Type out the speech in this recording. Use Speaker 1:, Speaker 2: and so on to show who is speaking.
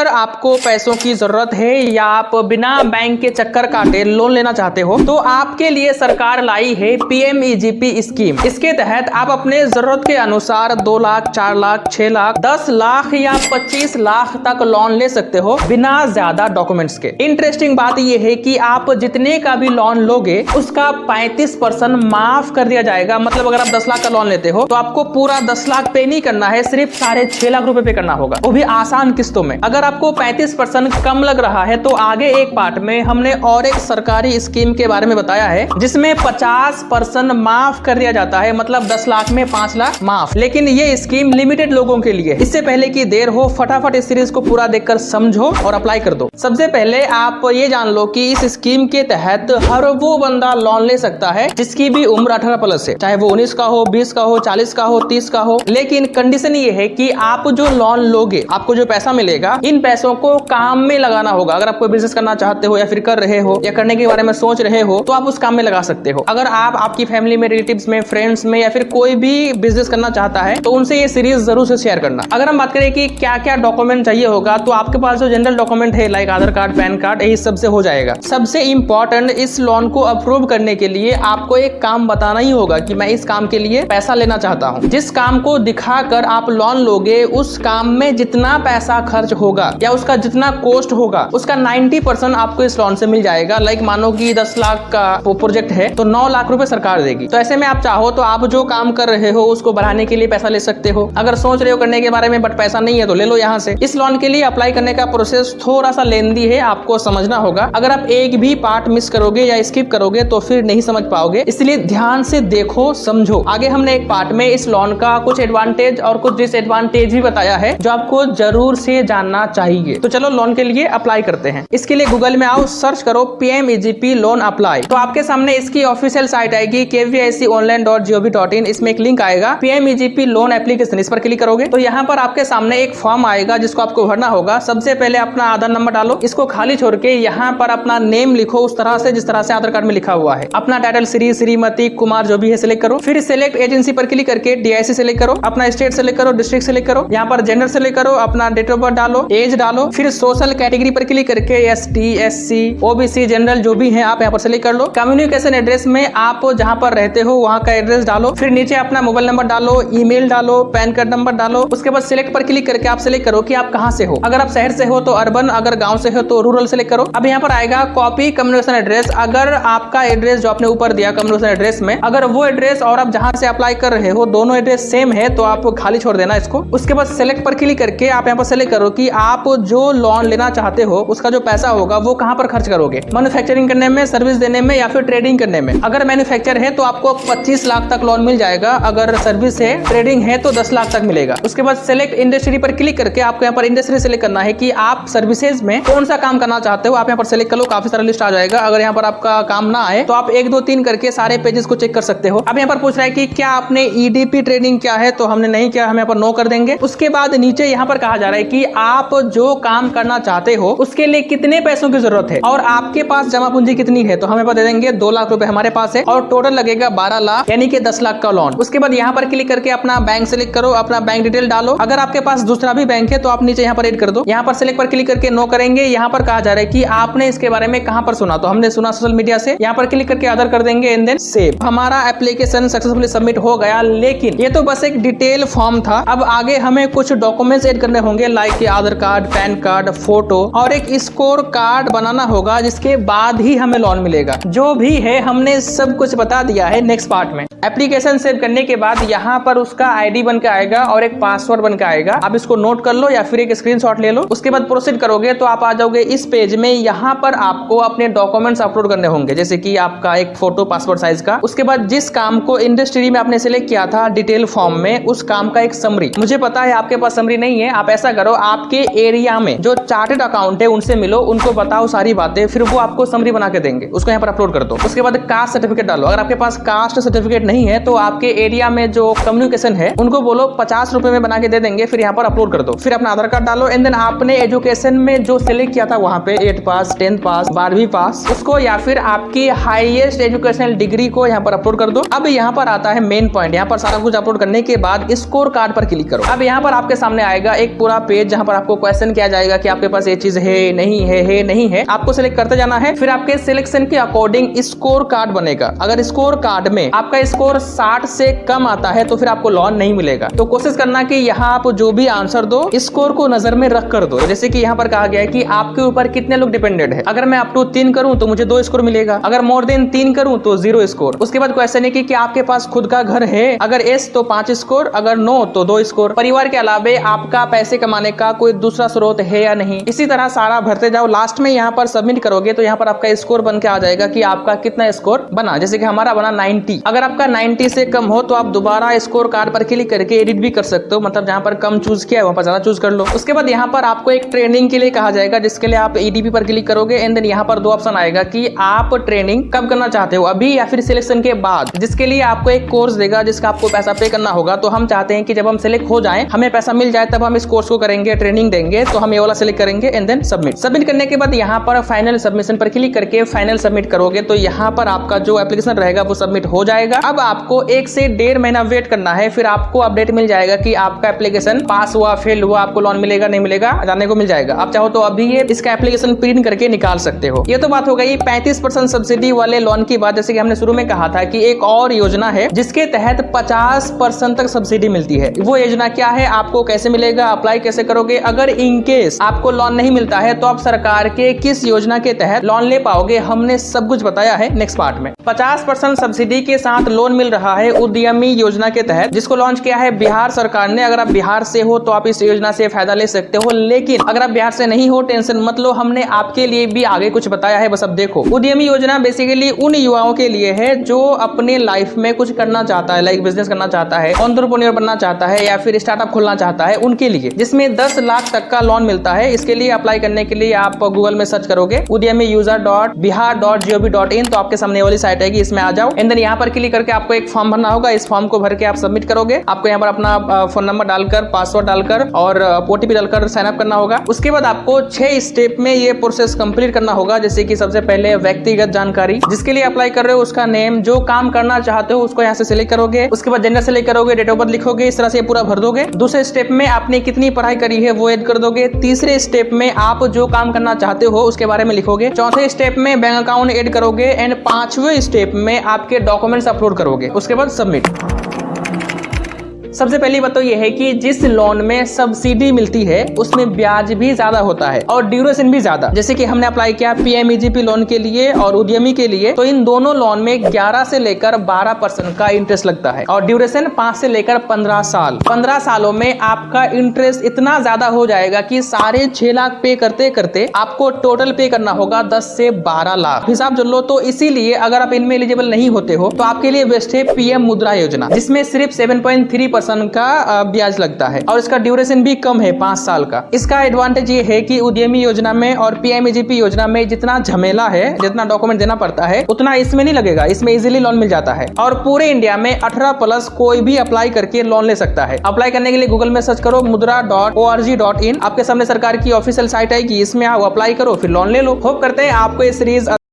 Speaker 1: अगर आपको पैसों की जरूरत है या आप बिना बैंक के चक्कर काटे लोन लेना चाहते हो तो आपके लिए सरकार लाई है PMEGP स्कीम। इसके तहत आप अपने जरूरत के अनुसार 2 लाख, 4 लाख, 6 लाख, 10 लाख या 25 लाख तक लोन ले सकते हो बिना ज्यादा डॉक्यूमेंट्स के। इंटरेस्टिंग बात यह है कि आप जितने का भी लोन लोगे उसका 35% माफ कर दिया जाएगा। मतलब अगर आप 10 लाख का लोन लेते हो तो आपको पूरा 10 लाख पे नहीं करना है, सिर्फ 6.5 लाख रुपए पे करना होगा, वो भी आसान किस्तों में। अगर आपको 35% कम लग रहा है तो आगे एक पार्ट में हमने और एक सरकारी स्कीम के बारे में बताया है जिसमें 50% माफ कर दिया जाता है। मतलब 10 लाख में 5 लाख माफ। लेकिन ये स्कीम लिमिटेड लोगों के लिए। इससे पहले कि देर हो फटाफट इस सीरीज को पूरा देखकर समझो और अप्लाई कर दो। सबसे पहले आप ये जान लो कि इस स्कीम के तहत हर वो बंदा लोन ले सकता है जिसकी भी उम्र 18 प्लस है, चाहे वो 19 का हो, 20 का हो, 40 का हो, 30 का हो। लेकिन कंडीशन ये है कि आप जो लोन लोगे, आपको जो पैसा मिलेगा, इन पैसों को काम में लगाना होगा। अगर आप कोई बिजनेस करना चाहते हो या फिर कर रहे हो या करने के बारे में सोच रहे हो तो आप उस काम में लगा सकते हो। अगर आप आपकी फैमिली में, रिलेटिव्स में, फ्रेंड्स में या फिर कोई भी बिजनेस करना चाहता है तो उनसे ये सीरीज जरूर से शेयर करना। अगर हम बात करें कि क्या क्या डॉक्यूमेंट चाहिए होगा तो आपके पास जो जनरल डॉक्यूमेंट है लाइक आधार कार्ड, पैन कार्ड, यही सबसे हो जाएगा। सबसे इंपॉर्टेंट, इस लोन को अप्रूव करने के लिए आपको एक काम बताना ही होगा कि मैं इस काम के लिए पैसा लेना चाहता हूँ। जिस काम को दिखाकर आप लोन लोगे उस काम में जितना पैसा खर्च होगा या उसका जितना कॉस्ट होगा उसका 90% आपको इस लोन से मिल जाएगा। लाइक मानो कि 10 लाख का प्रोजेक्ट है तो 9 लाख रुपए सरकार देगी। तो ऐसे में आप चाहो तो आप जो काम कर रहे हो उसको बढ़ाने के लिए पैसा ले सकते हो। अगर सोच रहे हो करने के बारे में बट पैसा नहीं है तो ले लो यहाँ से। इस लोन के लिए अप्लाई करने का प्रोसेस थोड़ा सा लेंदी है, आपको समझना होगा। अगर आप एक भी पार्ट मिस करोगे या स्किप करोगे तो फिर नहीं समझ पाओगे, इसलिए ध्यान से देखो, समझो। आगे हमने एक पार्ट में इस लोन का कुछ एडवांटेज और कुछ डिसएडवांटेज भी बताया है जो आपको जरूर से जानना चाहिए। तो चलो लोन के लिए अप्लाई करते हैं। इसके लिए गूगल में आओ, सर्च करो PMEGP लोन अप्लाई। तो आपके सामने इसकी ऑफिशियल साइट आएगी kvicconline.gov.in। इसमें एक लिंक आएगा PMEGP लोन एप्लीकेशन, इस पर क्लिक करोगे तो यहाँ पर आपके सामने एक फॉर्म आएगा जिसको आपको भरना होगा। सबसे पहले अपना आधार नंबर डालो, इसको खाली छोड़ के यहाँ पर अपना नेम लिखो उस तरह से जिस तरह से आधार कार्ड में लिखा हुआ है। अपना टाइटल श्री, श्रीमती, कुमार जो भी है सिलेक्ट करो। फिर सिलेक्ट एजेंसी पर क्लिक करके DIC सिलेक्ट करो, अपना स्टेट सेलेक्ट करो, डिस्ट्रिक्ट सेलेक्ट करो, यहाँ पर जेंडर सेलेक्ट करो, अपना डेट ऑफ बर्थ डालो, एज डालो। फिर सोशल कैटेगरी पर क्लिक करके ST, SC, OBC, जनरल जो भी है आप यहाँ पर सेलेक्ट कर लो। कम्युनिकेशन एड्रेस में आप जहाँ पर रहते हो वहाँ का एड्रेस डालो। फिर नीचे अपना मोबाइल नंबर डालो, ईमेल डालो, पैन कार्ड नंबर डालो। उसके बाद सिलेक्ट पर क्लिक करके आप सेलेक्ट करो कि आप कहाँ से हो। अगर आप शहर से हो तो अर्बन, अगर गाँव से हो तो रूरल सेलेक्ट करो। अब यहाँ पर आएगा कॉपी कम्युनिकेशन एड्रेस। अगर आपका एड्रेस जो आपने ऊपर दिया कम्युनिकेशन एड्रेस में, अगर वो एड्रेस और आप जहाँ से अप्लाई कर रहे हो दोनों एड्रेस सेम है तो आप खाली छोड़ देना इसको। उसके बाद सेलेक्ट पर क्लिक करके आप यहाँ पर सेलेक्ट करो कि आप जो लोन लेना चाहते हो उसका जो पैसा होगा वो कहाँ पर खर्च करोगे, मैन्युफैक्चरिंग करने में, सर्विस देने में या फिर ट्रेडिंग करने में। अगर मैन्युफैक्चर है तो आपको 25 लाख तक लोन मिल जाएगा, अगर सर्विस है, ट्रेडिंग है तो 10 लाख तक मिलेगा। उसके बाद सेलेक्ट इंडस्ट्री पर क्लिक करके आपको यहाँ पर इंडस्ट्री सेलेक्ट करना है कि आप सर्विसेज में कौन सा काम करना चाहते हो। आप यहाँ पर सेलेक्ट कर लो, काफी सारा लिस्ट आ जाएगा। अगर यहाँ पर आपका काम ना आए तो आप 1, 2, 3 करके सारे पेजेस को चेक कर सकते हो। अब यहाँ पर पूछ रहा है कि क्या आपने EDP ट्रेडिंग किया है, तो हमने नहीं किया, हम यहाँ पर नो कर देंगे। उसके बाद नीचे यहाँ पर कहा जा रहा है कि आप जो काम करना चाहते हो उसके लिए कितने पैसों की जरूरत है और आपके पास जमा पूंजी कितनी है, तो हम यहाँ पर दे देंगे 2 लाख रुपए हमारे पास है और टोटल लगेगा 12 लाख यानी कि 10 लाख का लोन। उसके बाद यहाँ पर क्लिक करके अपना बैंक सेलेक्ट करो, अपना बैंक डिटेल डालो। अगर आपके पास दूसरा भी बैंक है तो आप नीचे यहाँ पर ऐड कर दो। यहाँ पर सेलेक्ट पर क्लिक करके नो करेंगे। यहाँ पर कहा जा रहा है कि आपने इसके बारे में कहाँ पर सुना, तो हमने सुना सोशल मीडिया से। यहाँ पर क्लिक करके आधार कर देंगे एंड देन सेव। हमारा एप्लीकेशन सक्सेसफुली सबमिट हो गया। लेकिन ये तो बस एक डिटेल फॉर्म था। अब आगे हमें कुछ डॉक्यूमेंट्स ऐड करने होंगे लाइक आधार कार्ड, पैन कार्ड, फोटो और एक स्कोर कार्ड बनाना होगा, जिसके बाद ही हमें लोन मिलेगा। जो भी है हमने सब कुछ बता दिया है नेक्स्ट पार्ट में। एप्लीकेशन सेव करने के बाद यहाँ पर उसका ID बन के आएगा और एक पासवर्ड बन के आएगा। आप इसको नोट कर लो या फिर एक स्क्रीनशॉट ले लो। उसके बाद प्रोसीड करोगे तो आप आ जाओगे इस पेज में। यहाँ पर आपको अपने डॉक्यूमेंट्स अपलोड करने होंगे, जैसे कि आपका एक फोटो पासपोर्ट साइज का। उसके बाद जिस काम को इंडस्ट्री में आपने सिलेक्ट किया था डिटेल फॉर्म में, उस काम का एक समरी। मुझे पता है आपके पास समरी नहीं है, आप ऐसा करो आपके एरिया में जो चार्टेड अकाउंट है उनसे मिलो, उनको बताओ सारी बातें, फिर वो आपको समरी बना के देंगे। उसको यहाँ पर अपलोड कर दो। उसके बाद कास्ट सर्टिफिकेट डालो। अगर आपके पास कास्ट सर्टिफिकेट नहीं है तो आपके एरिया में जो कम्युनिकेशन है उनको बोलो 50 रुपए में बना के दे देंगे, फिर यहाँ पर अपलोड कर दो। फिर अपना आधार कार्ड डालो एंड देन आपने एजुकेशन में जो सिलेक्ट किया था वहाँ पे 8 पास, 10th पास, 12वीं पास, उसको या फिर आपकी हाईएस्ट एजुकेशनल डिग्री को यहाँ पर अपलोड कर दो। अब यहाँ पर आता है मेन पॉइंट। यहाँ पर सारा कुछ अपलोड करने के बाद स्कोर कार्ड पर क्लिक करो। अब यहाँ पर आपके सामने आएगा एक पूरा पेज जहाँ पर आपको क्वेश्चन किया जाएगा कि आपके पास ये चीज है नहीं है। आपको सिलेक्ट करते जाना है, फिर आपके सिलेक्शन के अकॉर्डिंग स्कोर कार्ड बनेगा। अगर स्कोर कार्ड में आपका स्कोर 60 से कम आता है तो फिर आपको लोन नहीं मिलेगा। तो कोशिश करना कि यहाँ आप जो भी आंसर दो स्कोर को नजर में रख कर दो। जैसे कि यहाँ पर कहा गया है कि आपके ऊपर कितने लोग डिपेंडेंट है। अगर मैं अप टू 3 करूं तो मुझे 2 स्कोर मिलेगा, अगर मोर देन 3 करूं तो 0 स्कोर। उसके बाद क्वेश्चन है कि आपके पास खुद का घर है, अगर एस तो 5 स्कोर, अगर नो तो 2 स्कोर। परिवार के अलावे आपका पैसे कमाने का कोई दूसरा स्रोत है या नहीं, इसी तरह सारा भरते जाओ। लास्ट में यहाँ पर सबमिट करोगे तो यहाँ पर आपका स्कोर बन के आ जाएगा कि आपका कितना स्कोर बना। जैसे कि हमारा बना 90। अगर आपका 90 से कम हो तो आप दोबारा स्कोर कार्ड पर क्लिक करके एडिट भी कर सकते हो, मतलब जहाँ पर कम चूज किया है वहाँ पर ज्यादा चूज कर लो। उसके बाद यहाँ पर आपको एक ट्रेनिंग के लिए कहा जाएगा, जिसके लिए आप EDP पर क्लिक करोगे एंड देन यहाँ पर 2 ऑप्शन आएगा कि आप ट्रेनिंग कब करना चाहते हो, अभी या फिर सिलेक्शन के बाद, जिसके लिए आपको एक कोर्स देगा जिसका आपको पैसा पे करना होगा। तो हम चाहते हैं कि जब हम सिलेक्ट हो जाएं, हमें पैसा मिल जाए, तब हम इस कोर्स को करेंगे, ट्रेनिंग देंगे। तो हम ये वाला सिलेक्ट करेंगे एंड देन सबमिट करने के बाद यहाँ पर फाइनल सबमिशन पर क्लिक करके फाइनल सबमिट करोगे तो यहाँ पर आपका जो एप्लीकेशन रहेगा वो सबमिट हो जाएगा। अब आपको 1 से 1.5 महीना वेट करना है, फिर आपको अपडेट मिल जाएगा कि आपका एप्लीकेशन पास हुआ, फेल हुआ, आपको लोन मिलेगा नहीं मिलेगा, जानने को मिल जाएगा। आप चाहो तो अभी ये इसका एप्लीकेशन प्रिंट करके निकाल सकते हो। ये तो बात हो गई 35% सब्सिडी वाले लोन की बात। जैसे कि हमने शुरू में कहा था कि एक और योजना है जिसके तहत 50% तक सब्सिडी मिलती है। वो योजना क्या है, आपको कैसे मिलेगा, अप्लाई कैसे करोगे, अगर इनकेस आपको लोन नहीं मिलता है तो आप सरकार के किस योजना के तहत लोन ले पाओगे, हमने सब कुछ बताया है नेक्स्ट पार्ट में। 50% सब्सिडी के साथ लोन मिल रहा है उद्यमी योजना के तहत, जिसको लॉन्च किया है बिहार सरकार ने। अगर आप बिहार से हो तो आप इस योजना से फायदा ले सकते हो, लेकिन अगर आप बिहार से नहीं हो टेंशन मत लो, हमने आपके लिए भी आगे कुछ बताया है, बस अब देखो। उद्यमी योजना बेसिकली उन युवाओं के लिए है जो अपने लाइफ में कुछ करना चाहता है, लाइक बिजनेस करना चाहता है, एंटरप्रेन्योर बनना चाहता है या फिर स्टार्टअप खोलना चाहता है, उनके लिए, जिसमें 10 लाख तक का लोन मिलता है। इसके लिए अप्लाई करने के लिए आप गूगल में सर्च करोगे udyami-user.bihar.gov.in तो आपके सामने वाली साइट आएगी, इसमें आ जाओ एंड देन यहाँ पर क्लिक करके आपको एक फॉर्म भरना होगा। इस फॉर्म को भर के आप सबमिट करोगे। आपको यहाँ पर अपना फोन नंबर डालकर, पासवर्ड डालकर और OTP डालकर साइन अप करना होगा। उसके बाद आपको 6 स्टेप में ये प्रोसेस कंप्लीट करना होगा। जैसे कि सबसे पहले व्यक्तिगत जानकारी, जिसके लिए अप्लाई कर रहे हो उसका नेम, जो काम करना चाहते हो उसको यहाँ से सिलेक्ट करोगे। उसके बाद जेंडर सिलेक्ट करोगे, डेट ऑफ बर्थ लिखोगे, इस तरह से पूरा भर दोगे। दूसरे स्टेप में आपने कितनी पढ़ाई करी है वो ऐड कर दोगे। तीसरे स्टेप में आप जो काम करना चाहते हो उसके बारे में लिखोगे। चौथे स्टेप में बैंक अकाउंट ऐड करोगे एंड 5वें स्टेप में आपके डॉक्यूमेंट्स अपलोड करोगे। उसके बाद सबमिट। सबसे पहली बात तो यह है कि जिस लोन में सब्सिडी मिलती है उसमें ब्याज भी ज्यादा होता है और ड्यूरेशन भी ज्यादा। जैसे कि हमने अप्लाई किया PMEGP लोन के लिए और उद्यमी के लिए, तो इन दोनों लोन में 11 से लेकर 12% का इंटरेस्ट लगता है और ड्यूरेशन 5 से लेकर 15 साल। 15 सालों में आपका इंटरेस्ट इतना ज्यादा हो जाएगा कि साढ़े 6 लाख पे करते करते आपको टोटल पे करना होगा 10 से 12 लाख। हिसाब जो लो, तो इसीलिए अगर आप इनमें एलिजिबल नहीं होते हो तो आपके लिए बेस्ट है PM मुद्रा योजना, जिसमें सिर्फ 7.3% का ब्याज लगता है और इसका ड्यूरेशन भी कम है, 5 साल का। इसका एडवांटेज ये है कि उद्यमी योजना में और PMEGP योजना में जितना झमेला है, जितना डॉक्यूमेंट देना पड़ता है, उतना इसमें नहीं लगेगा। इसमें इजीली लोन मिल जाता है और पूरे इंडिया में 18+ कोई भी अप्लाई करके लोन ले सकता है। अप्लाई करने के लिए गूगल में सर्च करो mudra.org.in, आपके सामने सरकार की ऑफिशियल साइट आएगी, इसमें आओ, अप्लाई करो, फिर लोन ले लो। होप करते हैं आपको ये सीरीज